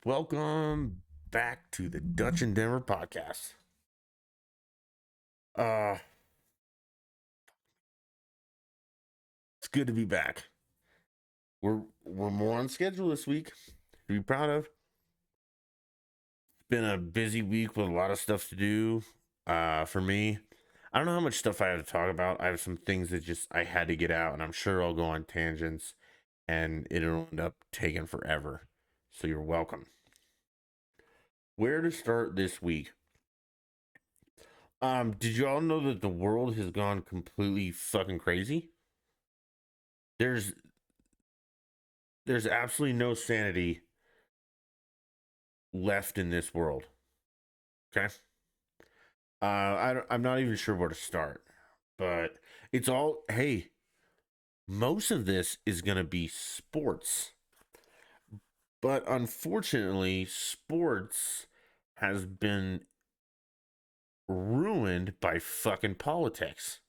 Welcome back to the Dutch and Denver podcast. Uh it's good to be back. We're more on schedule this week to be proud of. It's been a busy week with a lot of stuff to do. For me, I don't know how much stuff I have to talk about. I have some things that just I had to get out, and I'm sure I'll go on tangents and it'll end up taking forever. So you're welcome. Where to start this week? Did you all know that the world has gone completely fucking crazy? There's there's absolutely no sanity left in this world. Okay. I'm not even sure where to start, but it's all, hey, most of this is going to be sports. But unfortunately, sports has been ruined by fucking politics.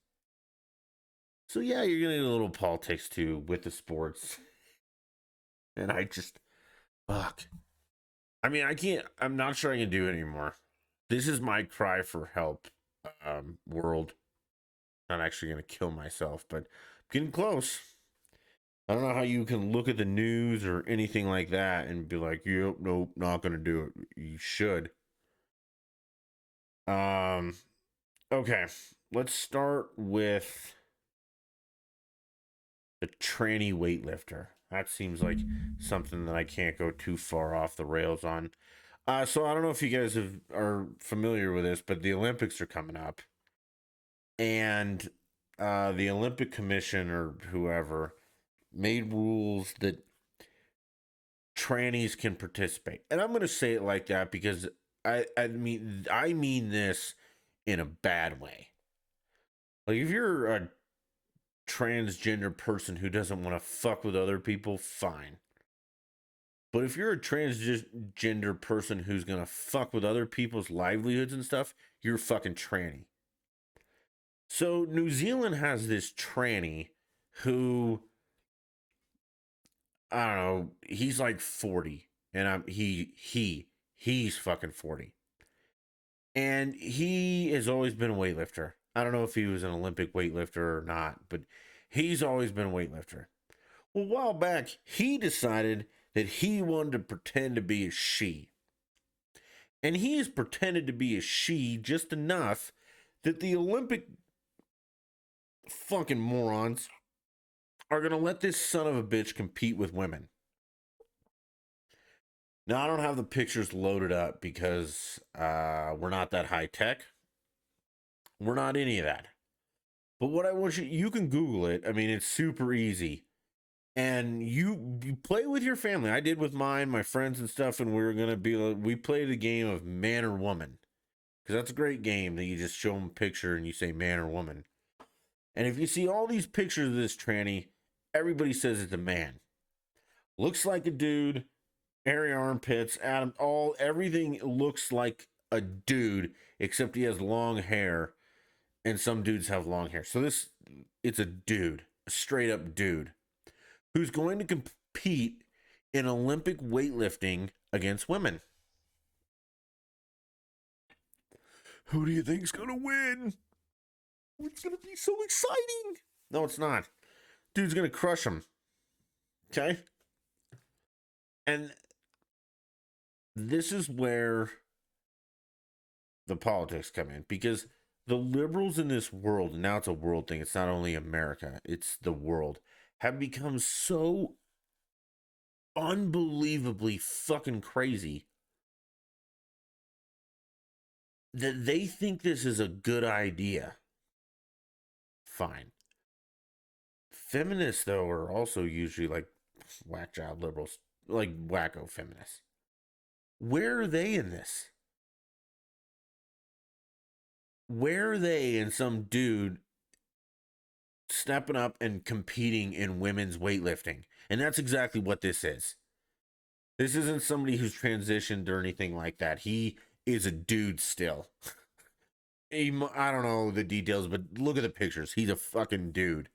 So yeah, you're going to get a little politics too with the sports. And I just, fuck. I mean, I'm not sure I can do it anymore. This is my cry for help, world. Not actually going to kill myself, but getting close. I don't know how you can look at the news or anything like that and be like, yep, nope, not going to do it. You should. Um, okay, let's start with the tranny weightlifter. That seems like something that I can't go too far off the rails on. So I don't know if you guys are familiar with this, but the Olympics are coming up, and the Olympic Commission or whoever made rules that trannies can participate. And I'm going to say it like that because I mean this in a bad way. Like if you're a transgender person who doesn't want to fuck with other people, fine. But if you're a transgender person who's going to fuck with other people's livelihoods and stuff, you're a fucking tranny. So New Zealand has this tranny who, I don't know, he's like 40 and he's fucking 40. And he has always been a weightlifter. I don't know if he was an Olympic weightlifter or not, but he's always been a weightlifter. Well, a while back, he decided that he wanted to pretend to be a she. And he has pretended to be a she just enough that the Olympic fucking morons are going to let this son of a bitch compete with women. Now, I don't have the pictures loaded up because we're not that high tech. We're not any of that. But what I want you can Google it. I mean, it's super easy. And you play with your family. I did with mine, my friends and stuff, and we played the game of man or woman. Because that's a great game that you just show them a picture and you say man or woman. And if you see all these pictures of this tranny, everybody says it's a man. Looks like a dude, hairy armpits, everything looks like a dude, except he has long hair, and some dudes have long hair. So it's a dude, a straight up dude, who's going to compete in Olympic weightlifting against women. Who do you think's gonna win? It's gonna be so exciting. No, it's not. Dude's gonna crush him. Okay? And this is where the politics come in because the liberals in this world, and now it's a world thing, it's not only America, it's the world, have become so unbelievably fucking crazy that they think this is a good idea. Fine. Feminists, though, are also usually like whack job liberals, like wacko feminists. Where are they in this? Where are they in some dude stepping up and competing in women's weightlifting? And that's exactly what this is. This isn't somebody who's transitioned or anything like that. He is a dude still. I don't know the details, but look at the pictures. He's a fucking dude.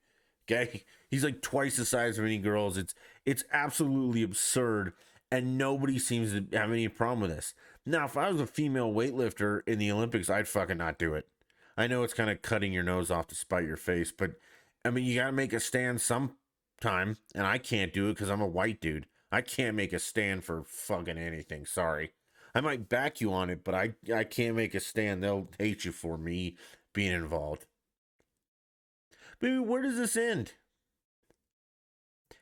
Okay, he's like twice the size of any girls. It's absolutely absurd, And nobody seems to have any problem with this. Now, if I was a female weightlifter in the Olympics, I'd fucking not do it. I know it's kind of cutting your nose off to spite your face, but I mean, you got to make a stand sometime, and I can't do it because I'm a white dude. I can't make a stand for fucking anything. Sorry. I might back you on it, but I can't make a stand. They'll hate you for me being involved. But where does this end?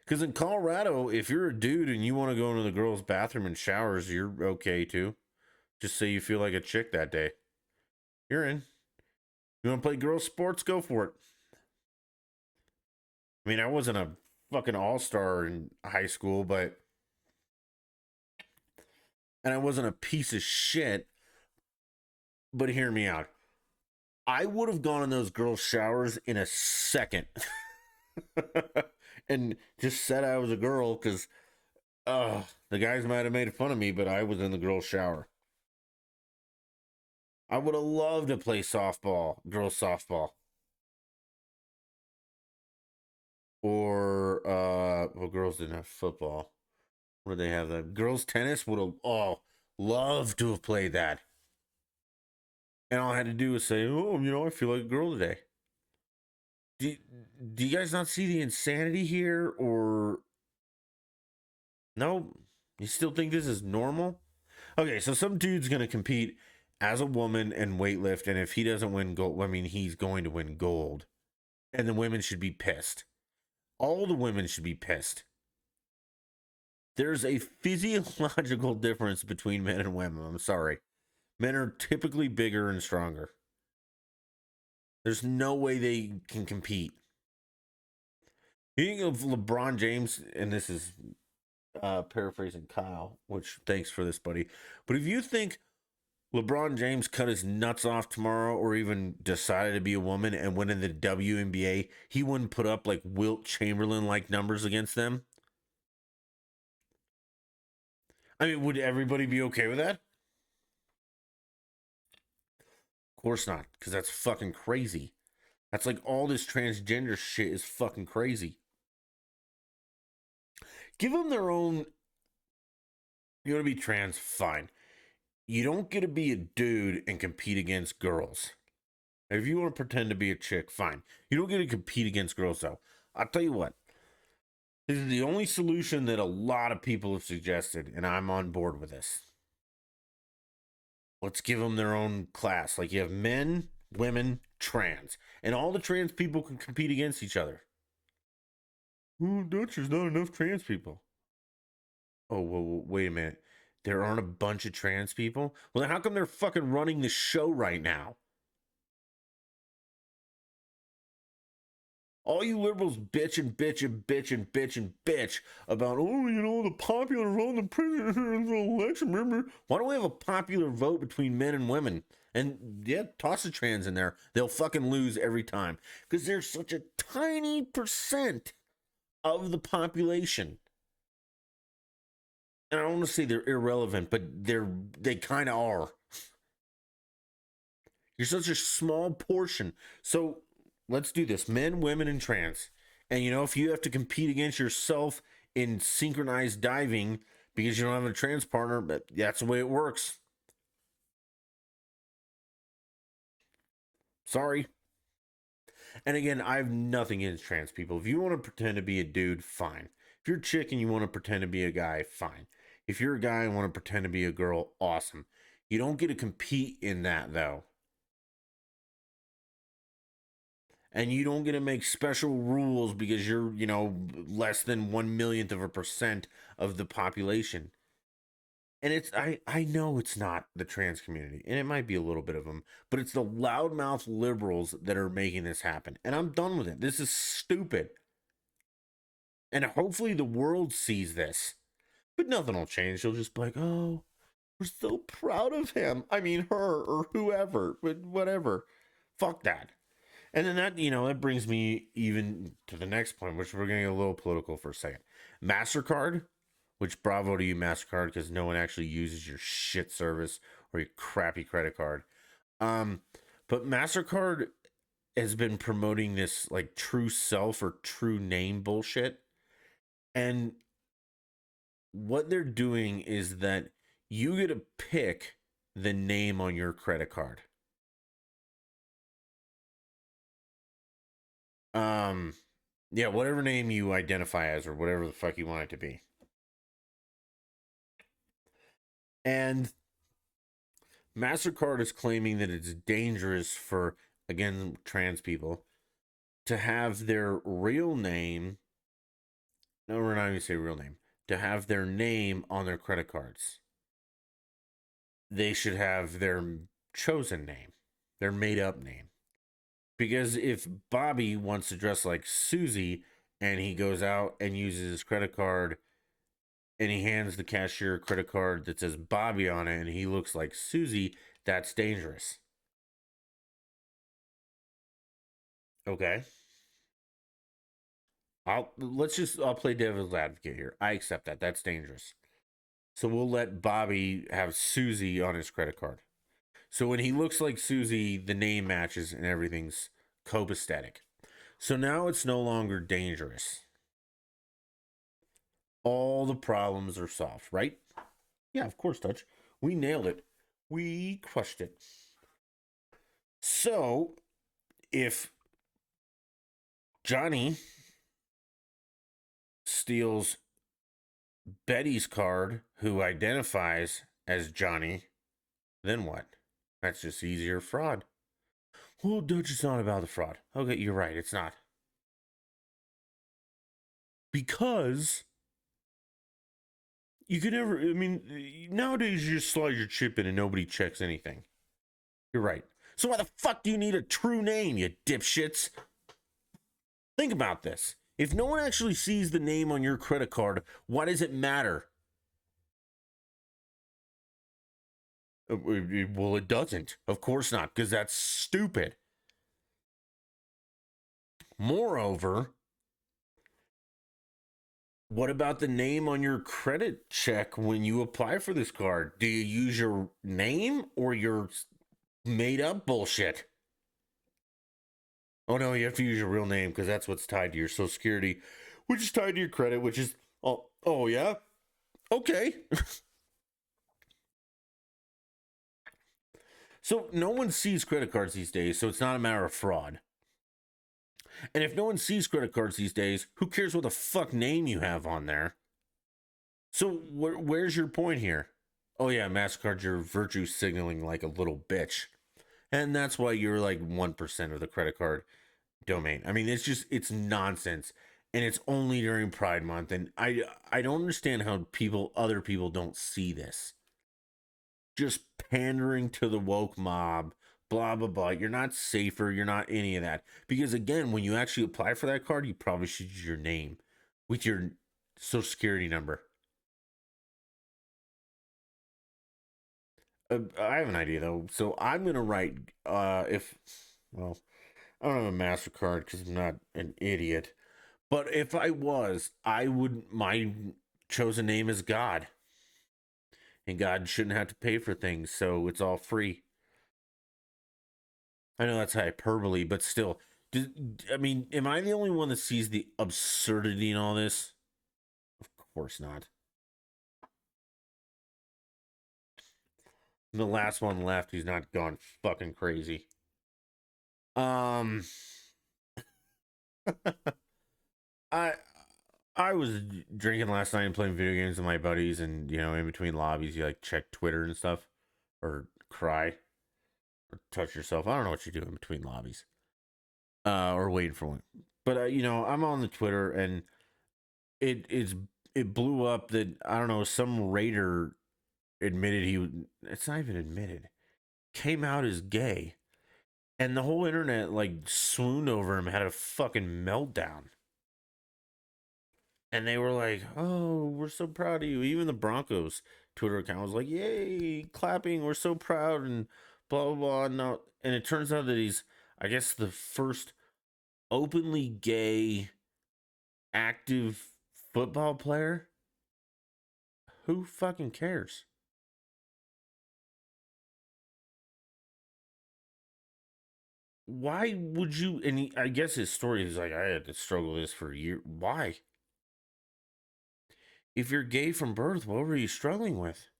Because in Colorado, if you're a dude and you want to go into the girls' bathroom and showers, you're okay too. Just say you feel like a chick that day. You're in. You want to play girls' sports? Go for it. I mean, I wasn't a fucking all-star in high school, and I wasn't a piece of shit, but hear me out. I would have gone in those girls' showers in a second. And just said I was a girl because the guys might have made fun of me, but I was in the girls' shower. I would have loved to play softball, girls' softball. Or well, girls didn't have football. What did they have? That girls' tennis would have loved to have played that. And all I had to do was say, I feel like a girl today. Do you guys not see the insanity here? Or no? You still think this is normal? Okay, so some dude's gonna compete as a woman and weightlift, and if he doesn't win gold, I mean, he's going to win gold. And the women should be pissed. All the women should be pissed. There's a physiological difference between men and women. I'm sorry. Men are typically bigger and stronger. There's no way they can compete. You think of LeBron James, and this is paraphrasing Kyle, which thanks for this, buddy. But if you think LeBron James cut his nuts off tomorrow or even decided to be a woman and went in the WNBA, he wouldn't put up like Wilt Chamberlain like numbers against them? I mean, would everybody be okay with that? Of course not, because that's fucking crazy. That's like all this transgender shit is fucking crazy. Give them their own. You want to be trans? Fine. You don't get to be a dude and compete against girls. If you want to pretend to be a chick, fine. You don't get to compete against girls, though. I'll tell you what. This is the only solution that a lot of people have suggested, and I'm on board with this. Let's give them their own class. Like you have men, women, trans, and all the trans people can compete against each other. Ooh, Dutch, there's not enough trans people. Oh, well, wait a minute. There aren't a bunch of trans people? Well, then how come they're fucking running the show right now? All you liberals bitch and bitch and bitch and bitch and bitch about, the popular vote in the presidential election. Remember, why don't we have a popular vote between men and women? And yeah, toss the trans in there. They'll fucking lose every time because they're such a tiny percent of the population. And I don't want to say they're irrelevant, but they kind of are. You're such a small portion. So let's do this: men, women, and trans. And if you have to compete against yourself in synchronized diving because you don't have a trans partner, but that's the way it works. Sorry. And again, I have nothing against trans people. If you want to pretend to be a dude, fine. If you're a chick and you want to pretend to be a guy, fine. If you're a guy and want to pretend to be a girl, awesome. You don't get to compete in that, though. And you don't get to make special rules because you're, less than 1/1,000,000th of a percent of the population. And I know it's not the trans community, and it might be a little bit of them, but it's the loudmouth liberals that are making this happen. And I'm done with it. This is stupid. And hopefully the world sees this. But nothing will change. They'll just be like, oh, we're so proud of him. I mean, her or whoever, but whatever. Fuck that. And then that brings me even to the next point, which we're getting a little political for a second. MasterCard, which bravo to you, MasterCard, because no one actually uses your shit service or your crappy credit card. But MasterCard has been promoting this like true self or true name bullshit. And what they're doing is that you get to pick the name on your credit card. Um, yeah, whatever name you identify as or whatever the fuck you want it to be. And MasterCard is claiming that it's dangerous for, again, trans people to have their real name. No, we're not even say real name. To have their name on their credit cards. They should have their chosen name, their made up name. Because if Bobby wants to dress like Susie and he goes out and uses his credit card and he hands the cashier a credit card that says Bobby on it and he looks like Susie, that's dangerous. Okay. I'll play devil's advocate here. I accept that. That's dangerous. So we'll let Bobby have Susie on his credit card. So when he looks like Susie, the name matches and everything's copacetic. So now it's no longer dangerous. All the problems are solved, right? Yeah, of course, Touch. We nailed it. We crushed it. So if Johnny steals Betty's card, who identifies as Johnny, then what? That's just easier fraud. Well, Dutch, it's not about the fraud. Okay, you're right, it's not. Because you can never, I mean, nowadays you just slide your chip in and nobody checks anything. You're right. So why the fuck do you need a true name, you dipshits? Think about this. If no one actually sees the name on your credit card, why does it matter? Well, it doesn't. Of course not, because that's stupid. Moreover, what about the name on your credit check when you apply for this card? Do you use your name or your made up bullshit? Oh no, you have to use your real name because that's what's tied to your Social Security, which is tied to your credit, which is oh yeah, okay. So no one sees credit cards these days, so it's not a matter of fraud. And if no one sees credit cards these days, who cares what the fuck name you have on there? So where's your point here? Oh yeah, MasterCard, you're virtue signaling like a little bitch. And that's why you're like 1% of the credit card domain. I mean, it's nonsense. And it's only during Pride Month. And I don't understand how other people don't see this. Just pandering to the woke mob, blah blah blah. You're not safer, you're not any of that. Because again, when you actually apply for that card, you probably should use your name with your social security number. I have an idea though. So I'm gonna write if well, I don't have a MasterCard because I'm not an idiot. But if I was, I would my chosen name is God. And God shouldn't have to pay for things, so it's all free. I know that's hyperbole, but still, I mean, am I the only one that sees the absurdity in all this? Of course not. The last one left, he's not gone fucking crazy. Um, I I was drinking last night and playing video games with my buddies, and in between lobbies, you like check Twitter and stuff, or cry, or touch yourself. I don't know what you do in between lobbies, or waiting for one. But I'm on the Twitter, and it blew up that I don't know, some raider admitted it's not even admitted, came out as gay, and the whole internet like swooned over him, had a fucking meltdown. And they were like, "Oh, we're so proud of you." Even the Broncos Twitter account was like, "Yay, clapping, we're so proud," and blah blah blah. No, and it turns out that he's, I guess, the first openly gay active football player. Who fucking cares? Why would you? And I guess his story is like, I had to struggle with this for a year. Why? if you're gay from birth, what were you struggling with?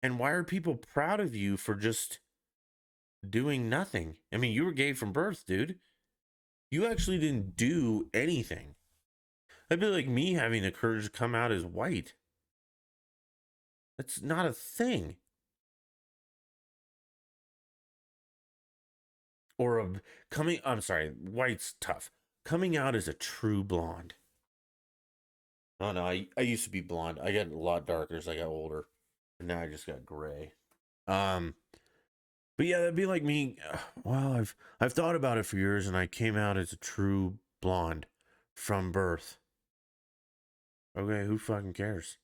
And why are people proud of you for just doing nothing? I mean, you were gay from birth, dude. You actually didn't do anything. That'd be like me having the courage to come out as white. That's not a thing. Or I'm sorry, white's tough. Coming out as a true blonde. Oh no, I used to be blonde. I got a lot darker as I got older. And now I just got gray. Um, but yeah, that'd be like me. Well, I've thought about it for years, and I came out as a true blonde from birth. Okay, who fucking cares?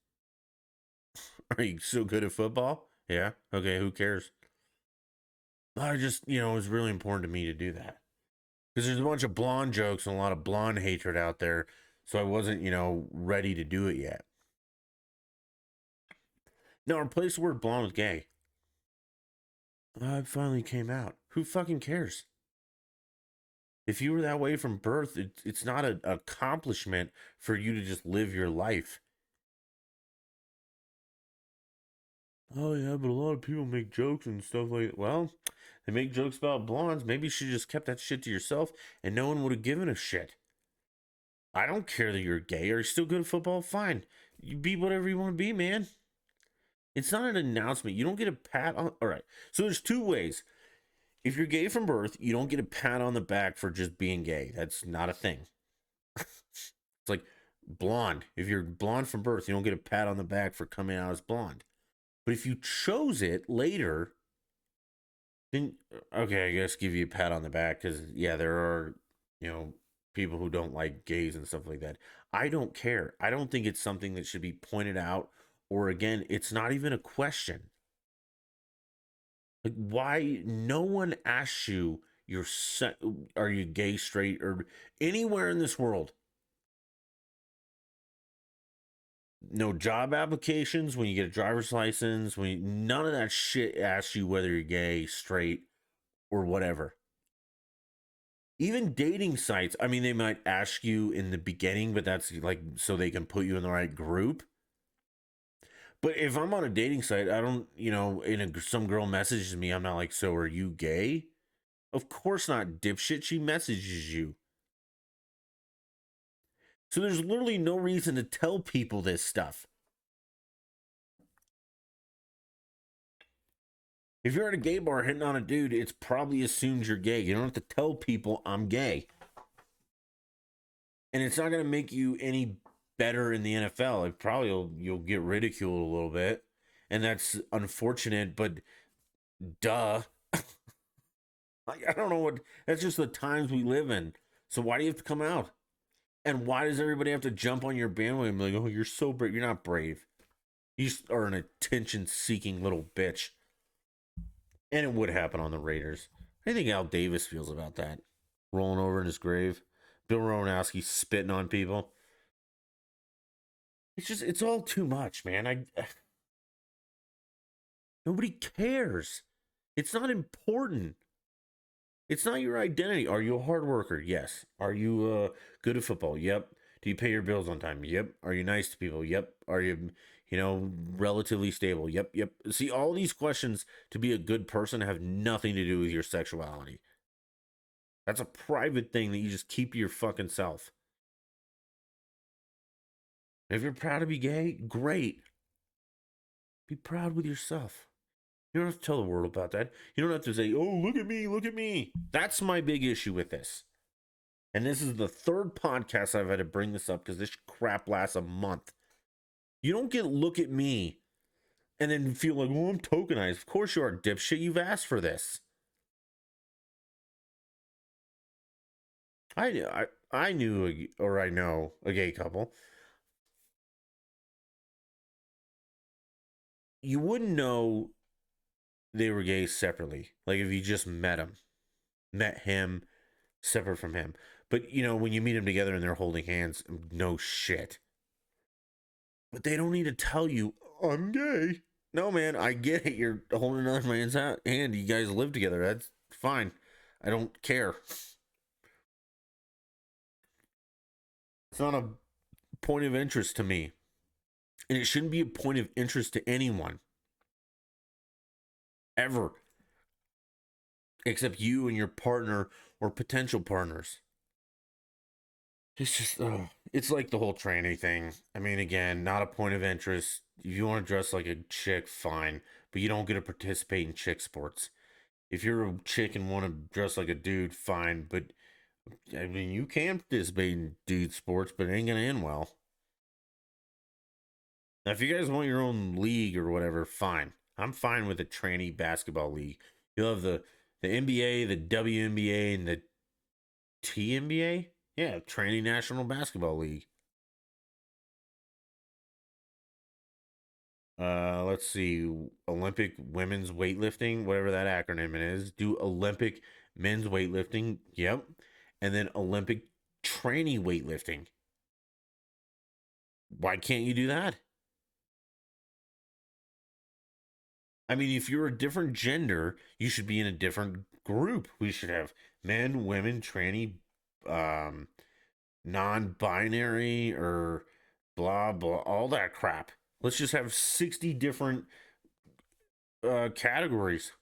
Are you so good at football? Yeah. Okay, who cares? I just, it was really important to me to do that because there's a bunch of blonde jokes and a lot of blonde hatred out there. So I wasn't, ready to do it yet. No, replace the word blonde with gay. I finally came out. Who fucking cares? If you were that way from birth, it's not an accomplishment for you to just live your life. Oh yeah, but a lot of people make jokes and stuff like that. Well, they make jokes about blondes. Maybe you should just kept that shit to yourself and no one would have given a shit. I don't care that you're gay. Are you still good at football? Fine. You be whatever you want to be, man. It's not an announcement. You don't get a pat on. All right. So there's two ways. If you're gay from birth, you don't get a pat on the back for just being gay. That's not a thing. It's like blonde. If you're blonde from birth, you don't get a pat on the back for coming out as blonde. But if you chose it later, then okay, I guess give you a pat on the back because yeah, there are people who don't like gays and stuff like that. I don't care. I don't think it's something that should be pointed out, or again, it's not even a question. Like, why? No one asks you, are you gay, straight, or anywhere in this world. No job applications when you get a driver's license. None of that shit asks you whether you're gay, straight, or whatever. Even dating sites, I mean, they might ask you in the beginning, but that's like so they can put you in the right group. But if I'm on a dating site, I don't, some girl messages me, I'm not like, so are you gay? Of course not, dipshit. She messages you. So there's literally no reason to tell people this stuff. If you're at a gay bar hitting on a dude, it's probably assumed you're gay. You don't have to tell people I'm gay. And it's not going to make you any better in the NFL. It probably you'll get ridiculed a little bit. And that's unfortunate, but duh. I don't know what, that's just the times we live in. So why do you have to come out? And why does everybody have to jump on your bandwagon and be like, oh, you're so brave? You're not brave. You are an attention seeking little bitch. And it would happen on the Raiders. I think Al Davis feels about that. Rolling over in his grave. Bill Romanowski spitting on people. It's all too much, man. Nobody cares. It's not important. It's not your identity. Are you a hard worker? Yes. Are you good at football? Yep. Do you pay your bills on time? Yep. Are you nice to people? Yep. Are you, relatively stable? Yep. Yep. See, all these questions to be a good person have nothing to do with your sexuality. That's a private thing that you just keep to your fucking self. If you're proud to be gay, great. Be proud with yourself. You don't have to tell the world about that. You don't have to say, oh, look at me, look at me. That's my big issue with this. And this is the third podcast I've had to bring this up because this crap lasts a month. You don't get look at me and then feel like, well, I'm tokenized. Of course you are, dipshit. You've asked for this. I know a gay couple. You wouldn't know they were gay separately. Like if you just met him separate from him. But when you meet them together and they're holding hands, no shit. But they don't need to tell you I'm gay. No, man, I get it. You're holding another man's hand. You guys live together. That's fine. I don't care. It's not a point of interest to me. And it shouldn't be a point of interest to anyone ever, except you and your partner or potential partners. It's just, it's like the whole tranny thing. I mean, again, not a point of interest. If you want to dress like a chick, fine, but you don't get to participate in chick sports. If you're a chick and want to dress like a dude, fine, but I mean, you can participate in dude sports, but it ain't gonna end well. Now, if you guys want your own league or whatever, fine. I'm fine with a tranny basketball league. You'll have the NBA, the WNBA, and the TNBA. Yeah, Tranny National Basketball League. Let's see, Olympic women's weightlifting, whatever that acronym is. Do Olympic men's weightlifting. Yep. And then Olympic tranny weightlifting. Why can't you do that? I mean, if you're a different gender, you should be in a different group. We should have men, women, tranny, um, non-binary, or blah blah, all that crap. Let's just have 60 different categories.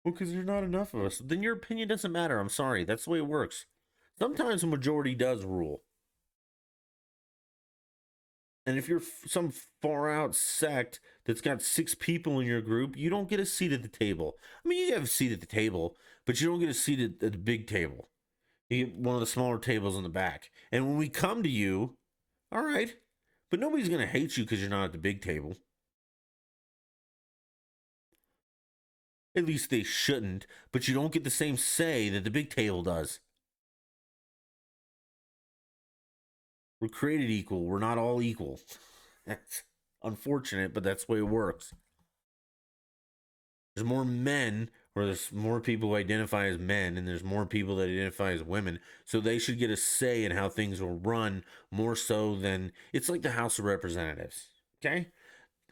Well, because there's not enough of us. Then your opinion doesn't matter. I'm sorry. That's the way it works. Sometimes the majority does rule. And if you're some far out sect that's got 6 people in your group, you don't get a seat at the table. I mean, you have a seat at the table, but you don't get a seat at the big table. You get one of the smaller tables in the back. And when we come to you, all right, but nobody's going to hate you because you're not at the big table. At least they shouldn't, but you don't get the same say that the big table does. We're created equal. We're not all equal. That's unfortunate, but that's the way it works. There's more men, or there's more people who identify as men, and there's more people that identify as women. So they should get a say in how things will run more so than it's like the House of Representatives. Okay?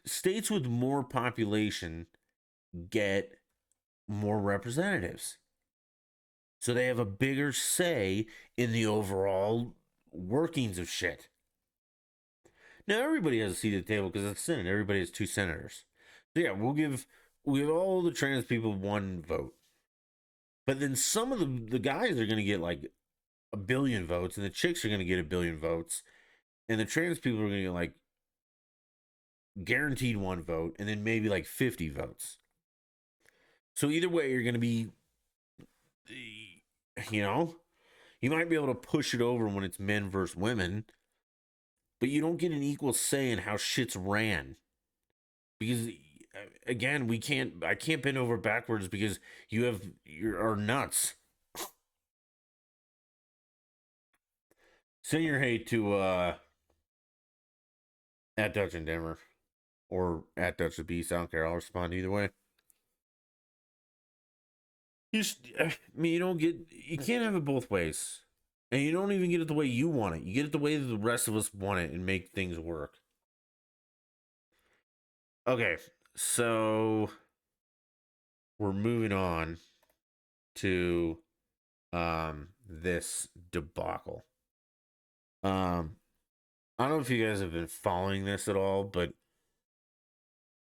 States with more population get more representatives. So they have a bigger say in the overall workings of shit. Now everybody has a seat at the table because it's Senate. Everybody has 2 senators. So yeah, we'll give all the trans people 1 vote. But then some of the guys are gonna get like 1 billion votes, and the chicks are gonna get 1 billion votes, and the trans people are gonna get like guaranteed 1 vote, and then maybe like 50 votes. So either way, you're gonna be, you know, you might be able to push it over when it's men versus women, but you don't get an equal say in how shit's ran. Because again, I can't bend over backwards because you are nuts. Send your hate to at Dutch in Denver or at Dutch the Beast. I don't care. I'll respond either way. I mean, you can't have it both ways. And you don't even get it the way you want it. You get it the way that the rest of us want it and make things work. Okay, so we're moving on to this debacle. I don't know if you guys have been following this at all, but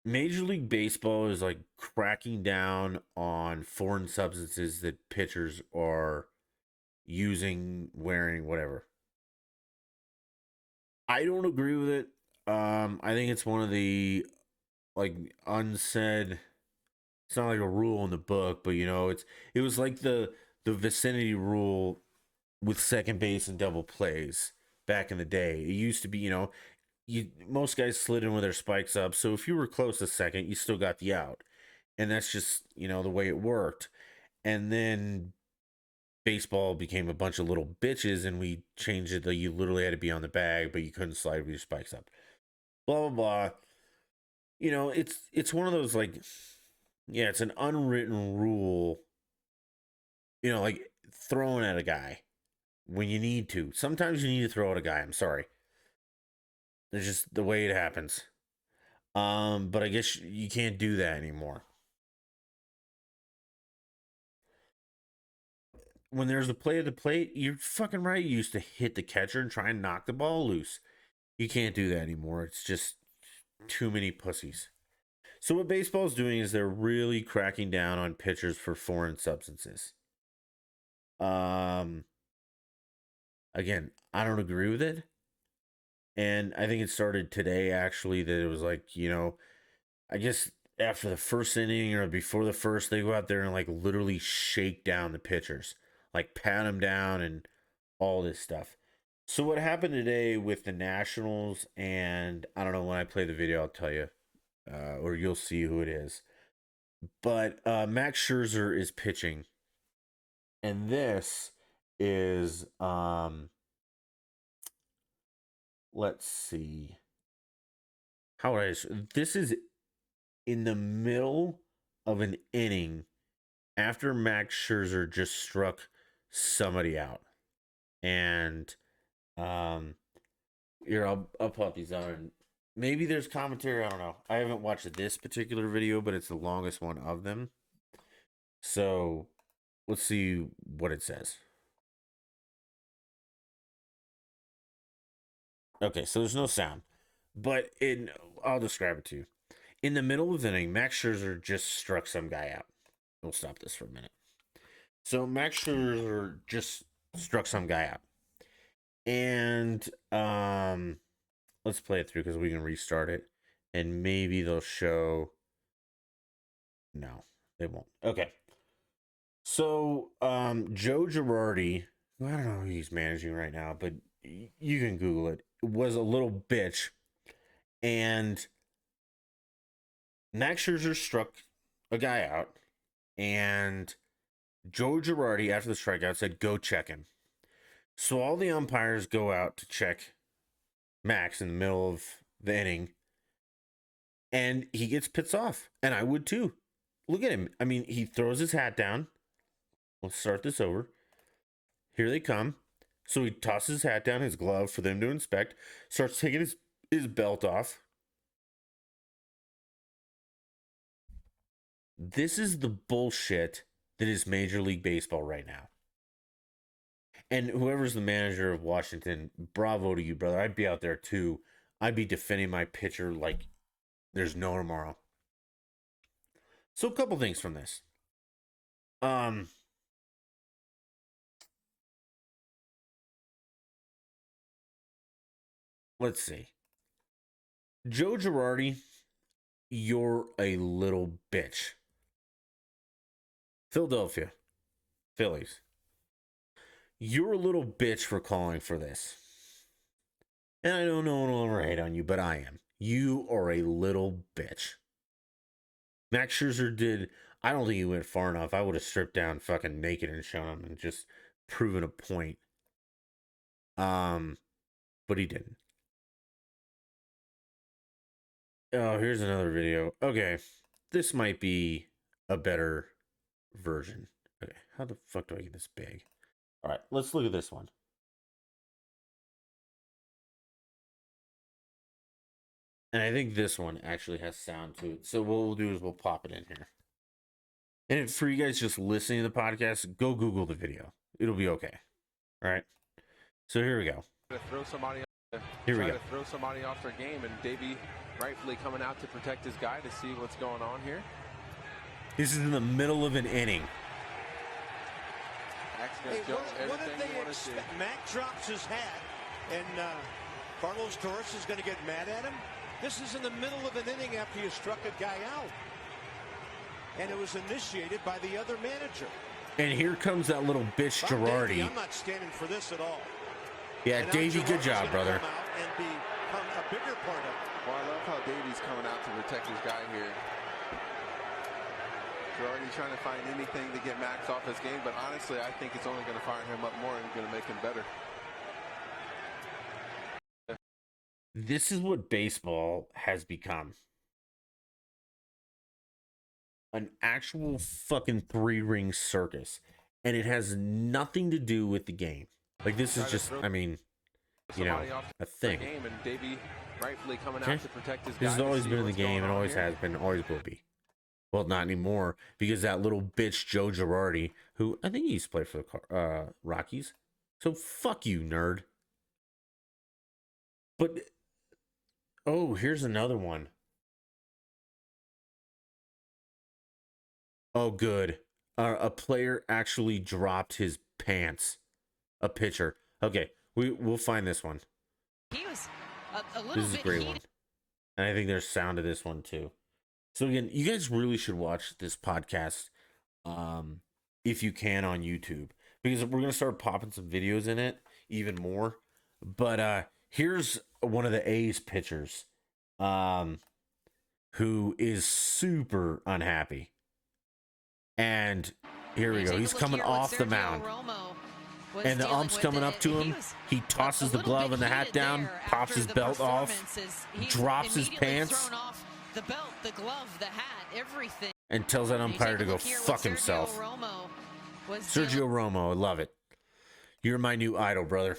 Major League Baseball is like cracking down on foreign substances that pitchers are using, wearing, whatever. I don't agree with it. I think it's one of the like unsaid. It's not like a rule in the book, but it was like the vicinity rule with second base and double plays back in the day. It used to be, most guys slid in with their spikes up, so if you were close to second, you still got the out, and that's just the way it worked. And then baseball became a bunch of little bitches, and we changed it that you literally had to be on the bag, but you couldn't slide with your spikes up. Blah blah blah. It's one of those like, yeah, it's an unwritten rule. Like throwing at a guy when you need to. Sometimes you need to throw at a guy. I'm sorry. It's just the way it happens. But I guess you can't do that anymore. When there's a play at the plate, you're fucking right. You used to hit the catcher and try and knock the ball loose. You can't do that anymore. It's just too many pussies. So what baseball's doing is they're really cracking down on pitchers for foreign substances. Um Again, I don't agree with it. And I think it started today actually that it was like, I guess after the first inning or before the first, they go out there and like literally shake down the pitchers, like pat them down and all this stuff. So what happened today with the Nationals, and I don't know, when I play the video, I'll tell you, or you'll see who it is. But Max Scherzer is pitching, and this is let's see, how would I? This is in the middle of an inning after Max Scherzer just struck somebody out, and here I'll pop these out, and maybe there's commentary. I don't know. I haven't watched this particular video, but it's the longest one of them. So let's see what it says. Okay, so there's no sound, but I'll describe it to you. In the middle of the inning, Max Scherzer just struck some guy out. We'll stop this for a minute. So Max Scherzer just struck some guy out, and let's play it through because we can restart it, and maybe they'll show. No, they won't. Okay. So Joe Girardi, I don't know who he's managing right now, but you can Google it. Was a little bitch, and Max Scherzer struck a guy out, and Joe Girardi, after the strikeout, said, "Go check him." So all the umpires go out to check Max in the middle of the inning, and he gets pissed off, and I would too. Look at him. I mean, he throws his hat down. Let's start this over. Here they come. So he tosses his hat down, his glove for them to inspect, starts taking his belt off. This is the bullshit that is Major League Baseball right now. And whoever's the manager of Washington, bravo to you, brother. I'd be out there too. I'd be defending my pitcher like there's no tomorrow. So a couple things from this. Let's see. Joe Girardi, you're a little bitch. Philadelphia, Phillies. You're a little bitch for calling for this. And I don't know one will ever hate on you, but I am. You are a little bitch. Max Scherzer did. I don't think he went far enough. I would have stripped down fucking naked and shown him and just proven a point. But he didn't. Oh, here's another video. Okay, this might be a better version. Okay, how the fuck do I get this big? All right, let's look at this one. And I think this one actually has sound to it. So what we'll do is we'll pop it in here. And for you guys just listening to the podcast, go Google the video. It'll be okay. All right. So here we go. Throw somebody Here we go. to throw somebody off their game, and Davey rightfully coming out to protect his guy to see what's going on here. This is in the middle of an inning. Hey, what did they expect? Mac drops his hat, and Carlos Torres is going to get mad at him. This is in the middle of an inning after you struck a guy out. And it was initiated by the other manager. And here comes that little bitch Girardi. I'm not standing for this at all. Yeah, Davey, good job, brother. Come out and become a bigger part of it. Well, I love how Davey's coming out to protect his guy here. Girardi trying to find anything to get Max off his game, but honestly, I think it's only going to fire him up more and going to make him better. This is what baseball has become. An actual fucking three-ring circus. And it has nothing to do with the game. Like, this is just, I mean, you know, a thing. And Davey rightfully coming out to protect his guy. This has always been in the game and always has been, always will be. Well, not anymore, because that little bitch Joe Girardi, who I think he used to play for the Rockies. So fuck you, nerd. But Oh, here's another one. Oh, good. A player actually dropped his pants. A pitcher. Okay, we'll find this one. He was a This little is a bit great heated. one. And I think there's sound to this one too. So again, you guys really should watch this podcast if you can on YouTube, because we're gonna start popping some videos in it even more. But here's one of the A's pitchers who is super unhappy. And here we go. He's coming off the mound. And the ump's coming up to him. He tosses the glove and the hat down, pops his belt off, drops his pants, The belt, the glove, the hat, everything. and tells that umpire to go fuck himself. Sergio Romo, I love it. You're my new idol, brother.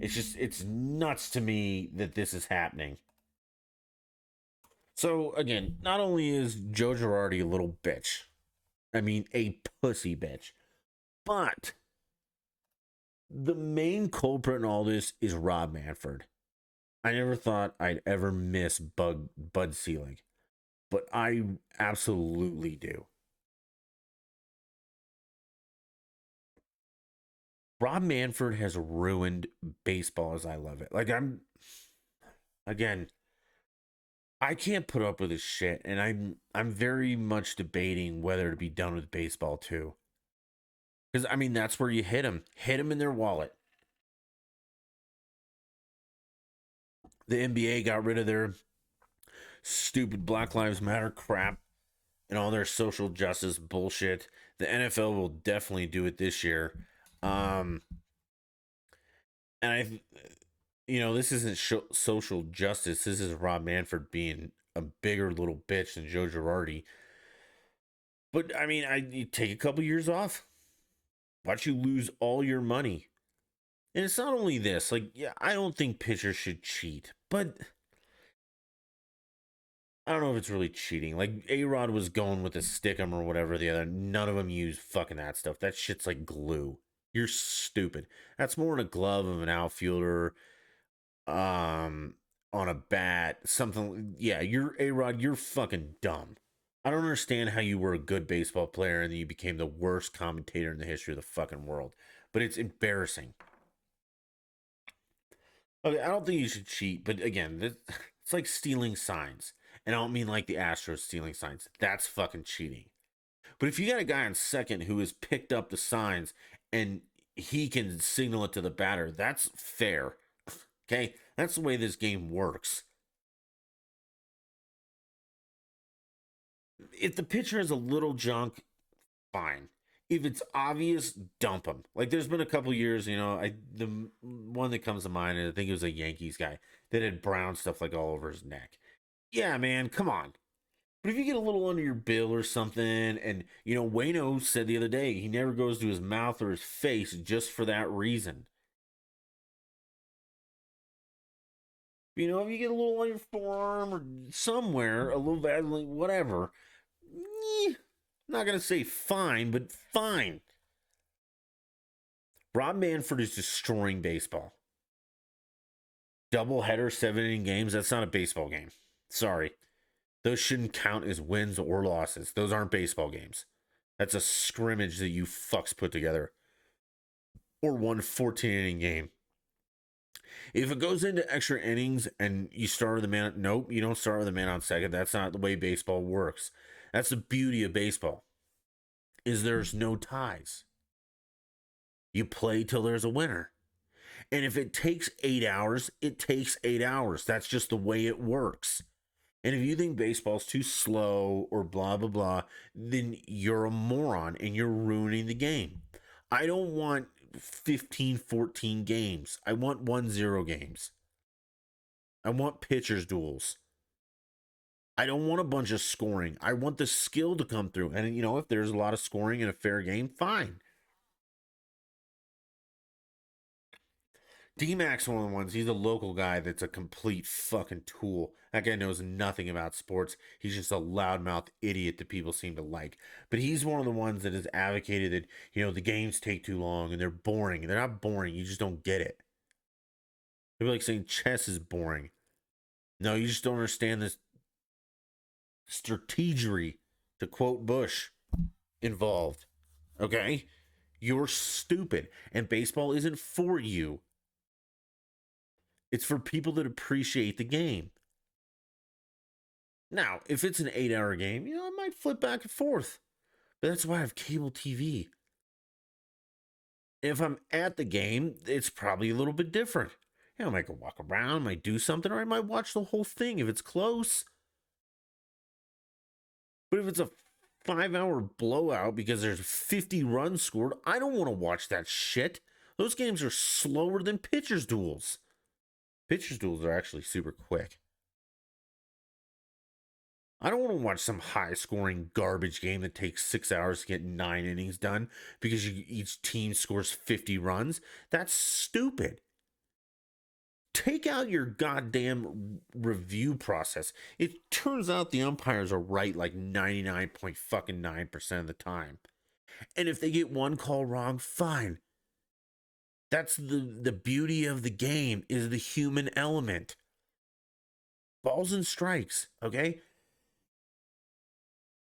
It's nuts to me that this is happening. So again, not only is Joe Girardi a little bitch, I mean a pussy bitch, but the main culprit in all this is Rob Manfred. I never thought I'd ever miss Bud Selig, but I absolutely do. Rob Manfred has ruined baseball as I love it. Like I can't put up with this shit, and I'm very much debating whether to be done with baseball too. Because I mean, that's where you hit them in their wallet. The NBA got rid of their stupid Black Lives Matter crap and all their social justice bullshit. The NFL will definitely do it this year. And this isn't social justice. This is Rob Manfred being a bigger little bitch than Joe Girardi. But I mean, you take a couple years off. Watch you lose all your money. And it's not only this. Like, yeah, I don't think pitchers should cheat, but I don't know if it's really cheating. Like, A-Rod was going with a stickum or whatever the other. None of them use fucking that stuff. That shit's like glue. You're stupid. That's more in a glove of an outfielder, on a bat, something. Yeah, you're A-Rod. You're fucking dumb. I don't understand how you were a good baseball player and then you became the worst commentator in the history of the fucking world. But it's embarrassing. Okay, I don't think you should cheat, but again, it's like stealing signs. And I don't mean like the Astros stealing signs. That's fucking cheating. But if you got a guy on second who has picked up the signs and he can signal it to the batter, that's fair. Okay? That's the way this game works. If the pitcher has a little junk, fine. If it's obvious, dump him. Like there's been a couple years, the one that comes to mind, I think it was a Yankees guy that had brown stuff like all over his neck. Yeah, man, come on. But if you get a little under your bill or something, and Wayno said the other day he never goes to his mouth or his face just for that reason. If you get a little on your forearm or somewhere, a little bad, whatever. Not going to say fine, but fine. Rob Manfred is destroying baseball. Doubleheader, 7-inning games, that's not a baseball game. Sorry. Those shouldn't count as wins or losses. Those aren't baseball games. That's a scrimmage that you fucks put together. Or one 14-inning game. If it goes into extra innings and you start with the man, nope, you don't start with the man on second. That's not the way baseball works. That's the beauty of baseball, is there's no ties. You play till there's a winner. And if it takes 8 hours, it takes 8 hours. That's just the way it works. And if you think baseball's too slow or blah, blah, blah, then you're a moron and you're ruining the game. I don't want 15, 14 games. I want 1-0 games. I want pitchers duels. I don't want a bunch of scoring. I want the skill to come through. And, if there's a lot of scoring in a fair game, fine. D-Mac's one of the ones. He's a local guy that's a complete fucking tool. That guy knows nothing about sports. He's just a loudmouth idiot that people seem to like. But he's one of the ones that has advocated that, the games take too long and they're boring. They're not boring. You just don't get it. It'd be like saying chess is boring. No, you just don't understand this strategery, to quote Bush, involved. Okay? You're stupid. And baseball isn't for you. It's for people that appreciate the game. Now, if it's an 8-hour game, I might flip back and forth. But that's why I have cable TV. If I'm at the game, it's probably a little bit different. I might go walk around, might do something, or I might watch the whole thing if it's close. But if it's a 5-hour blowout because there's 50 runs scored, I don't want to watch that shit. Those games are slower than pitchers' duels. Pitchers' duels are actually super quick. I don't want to watch some high-scoring garbage game that takes 6 hours to get 9 innings done because each team scores 50 runs. That's stupid. Take out your goddamn review process. It turns out the umpires are right like 99.9% of the time. And if they get one call wrong, fine. That's the beauty of the game, is the human element. Balls and strikes, okay?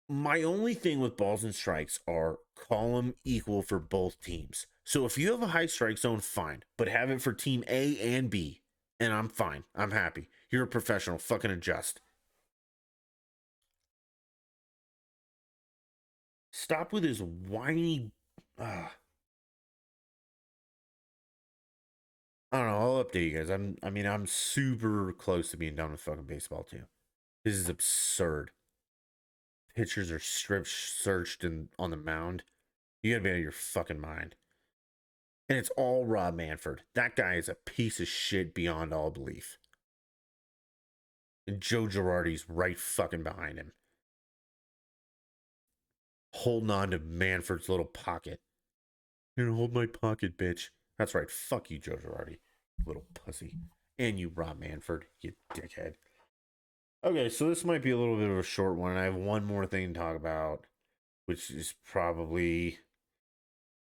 My only thing with balls and strikes are call them equal for both teams. So if you have a high strike zone, fine. But have it for team A and B. And I'm fine. I'm happy. You're a professional. Fucking adjust. Stop with this whiny... I don't know. I'll update you guys. I'm super close to being done with fucking baseball too. This is absurd. Pitchers are strip searched and on the mound. You gotta be out of your fucking mind. And it's all Rob Manfred. That guy is a piece of shit beyond all belief. And Joe Girardi's right fucking behind him. Holding on to Manfred's little pocket. Here, hold my pocket, bitch. That's right. Fuck you, Joe Girardi. Little pussy. And you, Rob Manfred, you dickhead. Okay, so this might be a little bit of a short one. I have one more thing to talk about, which is probably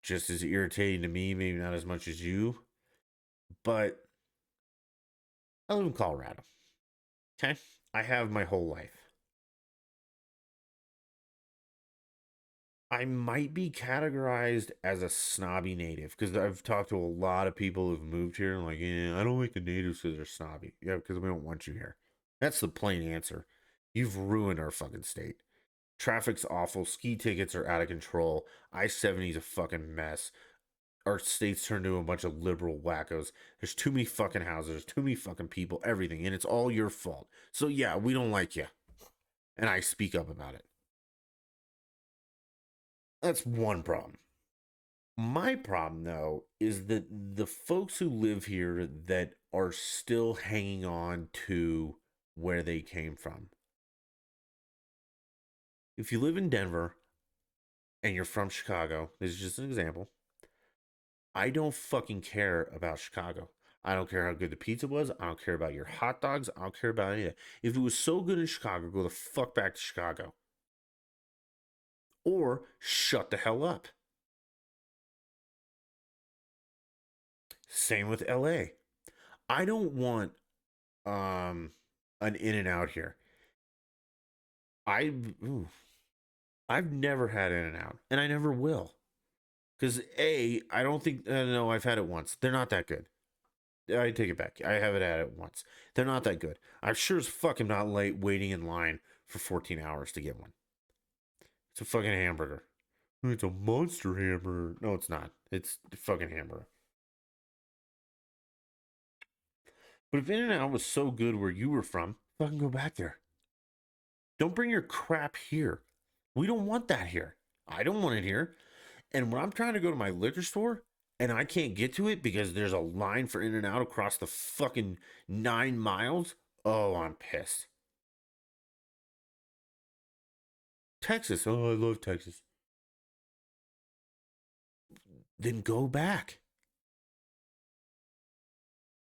just as irritating to me, maybe not as much as you. But I live in Colorado. Okay? I have my whole life. I might be categorized as a snobby native because I've talked to a lot of people who've moved here and like, yeah, I don't like the natives because they're snobby. Yeah, because we don't want you here. That's the plain answer. You've ruined our fucking state. Traffic's awful. Ski tickets are out of control. I-70 is a fucking mess. Our state's turned into a bunch of liberal wackos. There's too many fucking houses. There's too many fucking people. Everything. And it's all your fault. So yeah, we don't like you. And I speak up about it. That's one problem. My problem, though, is that the folks who live here that are still hanging on to where they came from. If you live in Denver and you're from Chicago, this is just an example. I don't fucking care about Chicago. I don't care how good the pizza was. I don't care about your hot dogs. I don't care about any of that. If it was so good in Chicago, go the fuck back to Chicago. Or shut the hell up. Same with LA. I don't want an In-N-Out here. I've never had In-N-Out, and I never will. Because I don't think, no, I've had it once. They're not that good. I take it back. I haven't had it once. They're not that good. I'm sure as fuck am not late waiting in line for 14 hours to get one. It's a fucking hamburger. It's a monster hamburger. No, it's not. It's a fucking hamburger. But if In-N-Out was so good where you were from, fucking go back there. Don't bring your crap here. We don't want that here. I don't want it here. And when I'm trying to go to my liquor store and I can't get to it because there's a line for In-N-Out across the fucking 9 miles, oh, I'm pissed. Texas. Oh, I love Texas. Then go back.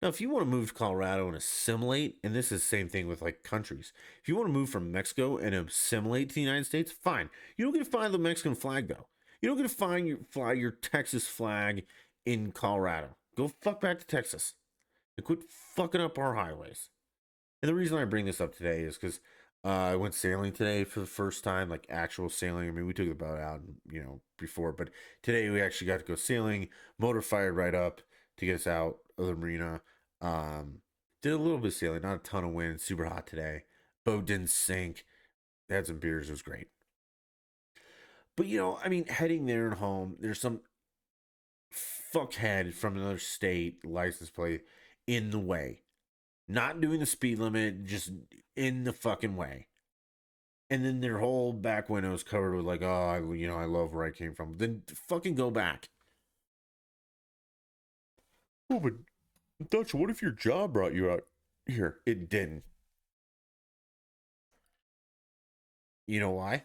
Now, if you want to move to Colorado and assimilate, and this is the same thing with like countries, if you want to move from Mexico and assimilate to the United States, fine. You don't get to fly the Mexican flag, though. You don't get to fly your Texas flag in Colorado. Go fuck back to Texas. And quit fucking up our highways. And the reason I bring this up today is because I went sailing today for the first time, like actual sailing. I mean, we took the boat out, before, but today we actually got to go sailing. Motor fired right up to get us out of the marina. Did a little bit of sailing, not a ton of wind, super hot today. Boat didn't sink. Had some beers, it was great. But I mean, heading there and home, there's some fuckhead from another state license plate in the way. Not doing the speed limit, just in the fucking way. And then their whole back window is covered with like, oh, I love where I came from. Then fucking go back. Oh, but Dutch, what if your job brought you out here? It didn't. You know why?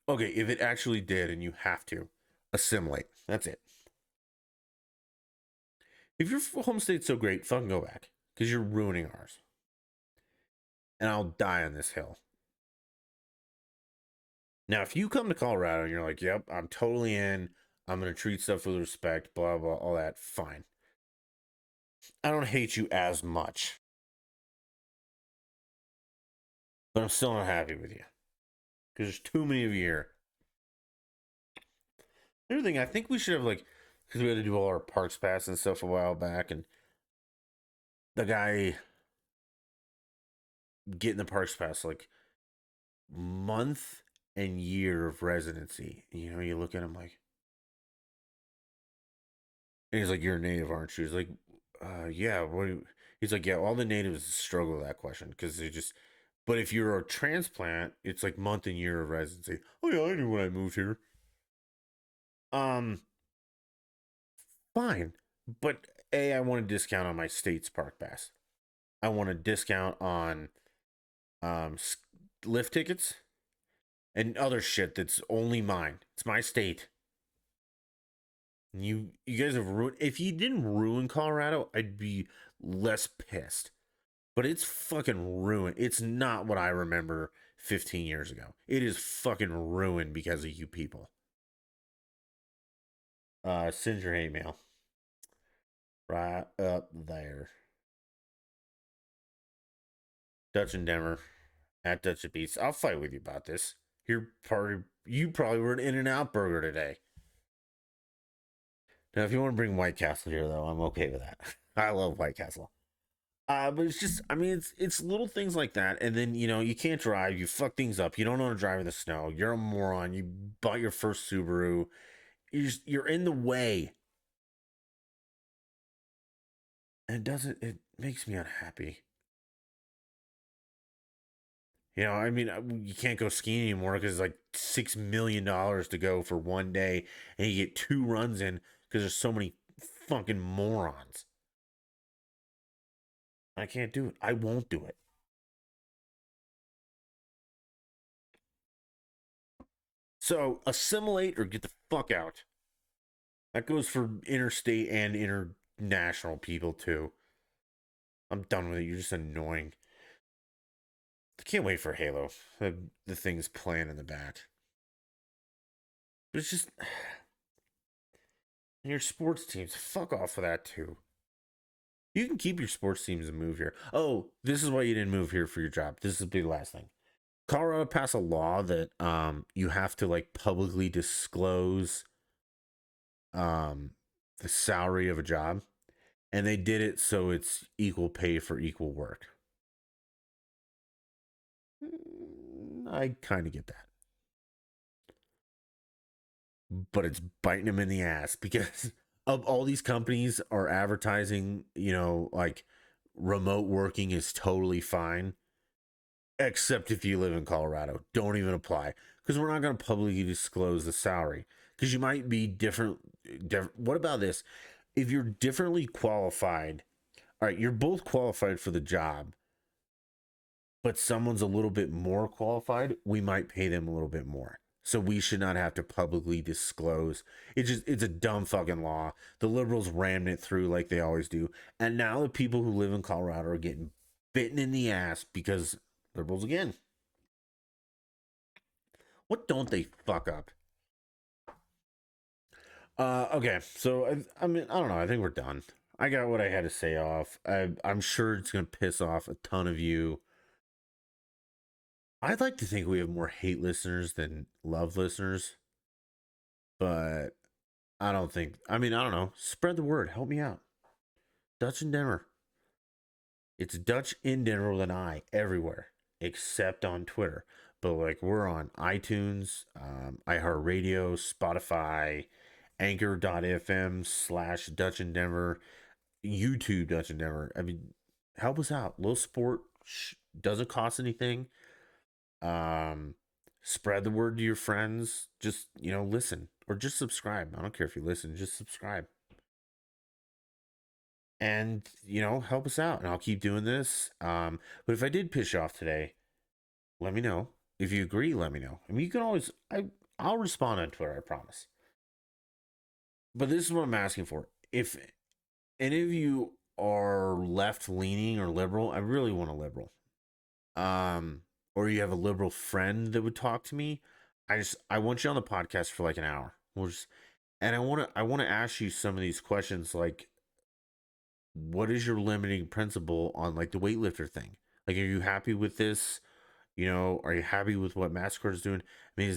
Okay, if it actually did and you have to, assimilate. That's it. If your home state's so great, fucking go back. Because you're ruining ours. And I'll die on this hill. Now, if you come to Colorado and you're like, yep, I'm totally in. I'm going to treat stuff with respect, blah, blah, all that, fine. I don't hate you as much. But I'm still not happy with you. Because there's too many of you here. Another thing, I think we should have, like, because we had to do all our parks pass and stuff a while back, and the guy getting the parks pass, like, month and year of residency. You look at him like, and he's like, you're a native, aren't you? He's like, yeah. He's like, yeah, all the natives struggle with that question because they just, but if you're a transplant, it's like month and year of residency. Oh yeah, I knew when I moved here. Fine. But I want a discount on my state's park pass. I want a discount on lift tickets and other shit that's only mine. It's my state. You guys have ruined. If you didn't ruin Colorado, I'd be less pissed. But it's fucking ruined. It's not what I remember 15 years ago. It is fucking ruined because of you people. Send your hate mail. Right up there. Dutch and Denver at Dutch at Beats. I'll fight with you about this. You probably were an In-N-Out burger today. Now, if you want to bring White Castle here, though, I'm okay with that. I love White Castle. But it's just, I mean, it's little things like that. And then, you can't drive. You fuck things up. You don't know how to drive in the snow. You're a moron. You bought your first Subaru. You're in the way. And it makes me unhappy. I mean, you can't go skiing anymore because it's like $6 million to go for one day. And you get 2 runs in because there's so many fucking morons. I can't do it. I won't do it. So assimilate or get the fuck out. That goes for interstate and international people too. I'm done with it. You're just annoying. I can't wait for Halo. The thing's playing in the back. But it's just your sports teams. Fuck off of that too. You can keep your sports teams and move here. Oh, this is why you didn't move here for your job. This is the last thing. Colorado passed a law that you have to like publicly disclose the salary of a job, and they did it so it's equal pay for equal work. I kind of get that. But it's biting them in the ass because of all these companies are advertising, like remote working is totally fine. Except if you live in Colorado. Don't even apply. Because we're not going to publicly disclose the salary. Because you might be different. What about this? If you're differently qualified, all right, you're both qualified for the job, but someone's a little bit more qualified, we might pay them a little bit more. So we should not have to publicly disclose. It's a dumb fucking law. The liberals rammed it through like they always do. And now the people who live in Colorado are getting bitten in the ass because liberals again. What don't they fuck up? Okay, so I mean, I don't know. I think we're done. I got what I had to say off. I'm sure it's going to piss off a ton of you. I'd like to think we have more hate listeners than love listeners, but I don't think. I mean, I don't know. Spread the word. Help me out. Dutch in Denver. It's Dutch in Denver with an I everywhere except on Twitter. But like we're on iTunes, iHeartRadio, Spotify, Anchor.fm/Dutch in Denver, YouTube Dutch in Denver. I mean, help us out. Little support doesn't cost anything. Spread the word to your friends. Just listen or just subscribe. I don't care if you listen. Just subscribe. And help us out, and I'll keep doing this. But if I did piss you off today, let me know. If you agree, let me know. I mean, you can always I'll respond on Twitter, I promise. But this is what I'm asking for. If any of you are left leaning or liberal, I really want a liberal. Or you have a liberal friend that would talk to me, I want you on the podcast for like an hour. And I want to ask you some of these questions, like, what is your limiting principle on like the weightlifter thing? Like, are you happy with this? Are you happy with what Massacre is doing? I mean,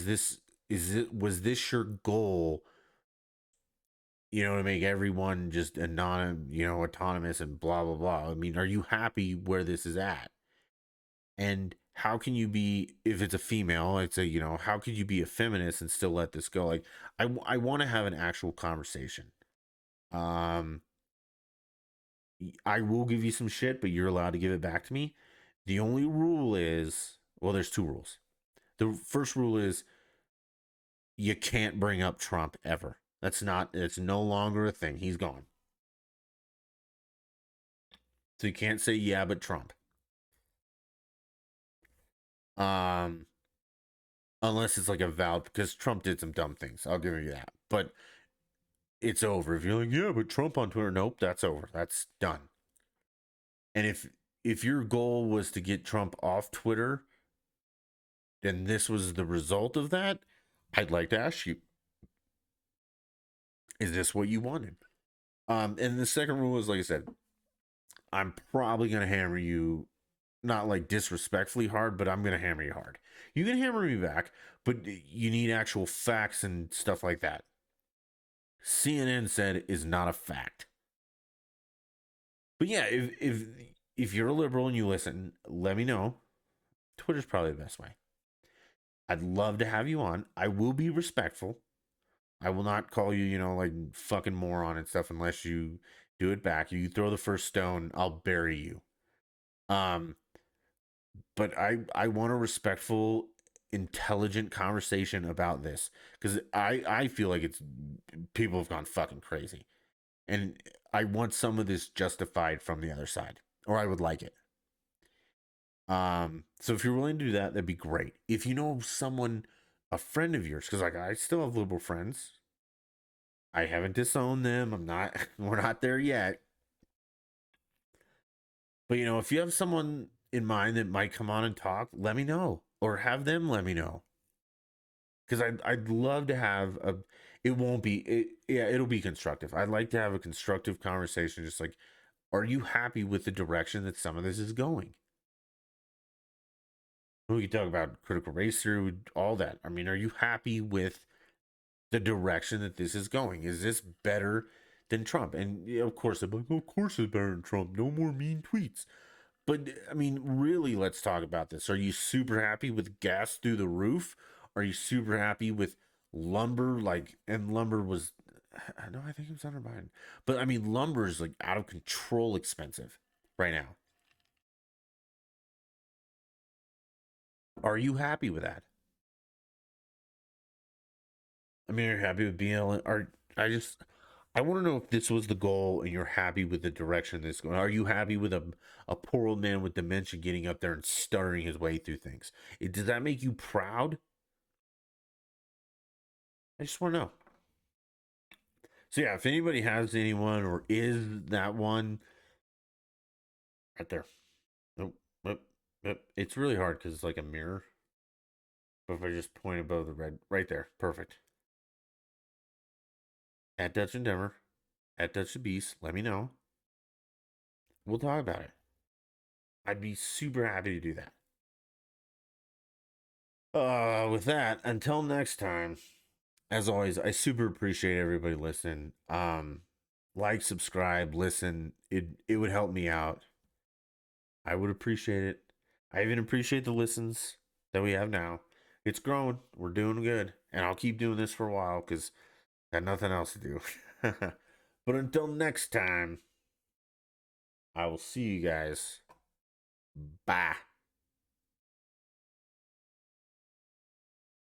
was this your goal? To make everyone just autonomous and blah blah blah. I mean, are you happy where this is at? And how can you be, if it's a female, I'd say, how could you be a feminist and still let this go? Like, I want to have an actual conversation. I will give you some shit, but you're allowed to give it back to me. The only rule is, well, there's two rules. The first rule is you can't bring up Trump ever. It's no longer a thing. He's gone. So you can't say, yeah, but Trump. Unless it's like a valid, because Trump did some dumb things. I'll give you that. But it's over. If you're like, yeah, but Trump on Twitter, nope, that's over. That's done. And if your goal was to get Trump off Twitter, then this was the result of that, I'd like to ask you, is this what you wanted? And the second rule is, like I said, I'm probably going to hammer you, not like disrespectfully hard, but I'm going to hammer you hard. You can hammer me back, but you need actual facts and stuff like that. CNN said is not a fact. But yeah, if you're a liberal and you listen, let me know. Twitter's probably the best way. I'd love to have you on. I will be respectful. I will not call you, like fucking moron and stuff unless you do it back. You throw the first stone, I'll bury you. But I want a respectful, intelligent conversation about this, because I feel like people have gone fucking crazy, and I want some of this justified from the other side, or I would like it. So if you're willing to do that, that'd be great. If you know someone, a friend of yours, because like I still have liberal friends. I haven't disowned them. We're not there yet. But if you have someone in mind that might come on and talk, let me know, or have them let me know. Because I'd love to have it'll be constructive. I'd like to have a constructive conversation. Just like, are you happy with the direction that some of this is going? We can talk about critical race theory, all that. I mean, are you happy with the direction that this is going? Is this better than Trump? And of course, I'm like, of course it's better than Trump. No more mean tweets. But I mean, really, let's talk about this. Are you super happy with gas through the roof? Are you super happy with lumber? And lumber was, no, I think it was under Biden. But I mean, lumber is like out of control expensive right now. Are you happy with that? I mean, are you happy with BLM? I want to know if this was the goal and you're happy with the direction this is going. Are you happy with a poor old man with dementia getting up there and stuttering his way through things? Does that make you proud? I just want to know. So yeah, if anybody has anyone or is that one, right there. Nope. It's really hard because it's like a mirror. But if I just point above the red, right there, perfect. At Dutch in Denver, at Dutch the Beast, let me know. we'll talk about it. I'd be super happy to do that. With that, until next time, as always, I super appreciate everybody listening. Like, subscribe, listen. It would help me out. I would appreciate it. I even appreciate the listens that we have now. It's growing. We're doing good. And I'll keep doing this for a while because I got nothing else to do. But until next time, I will see you guys. Bye.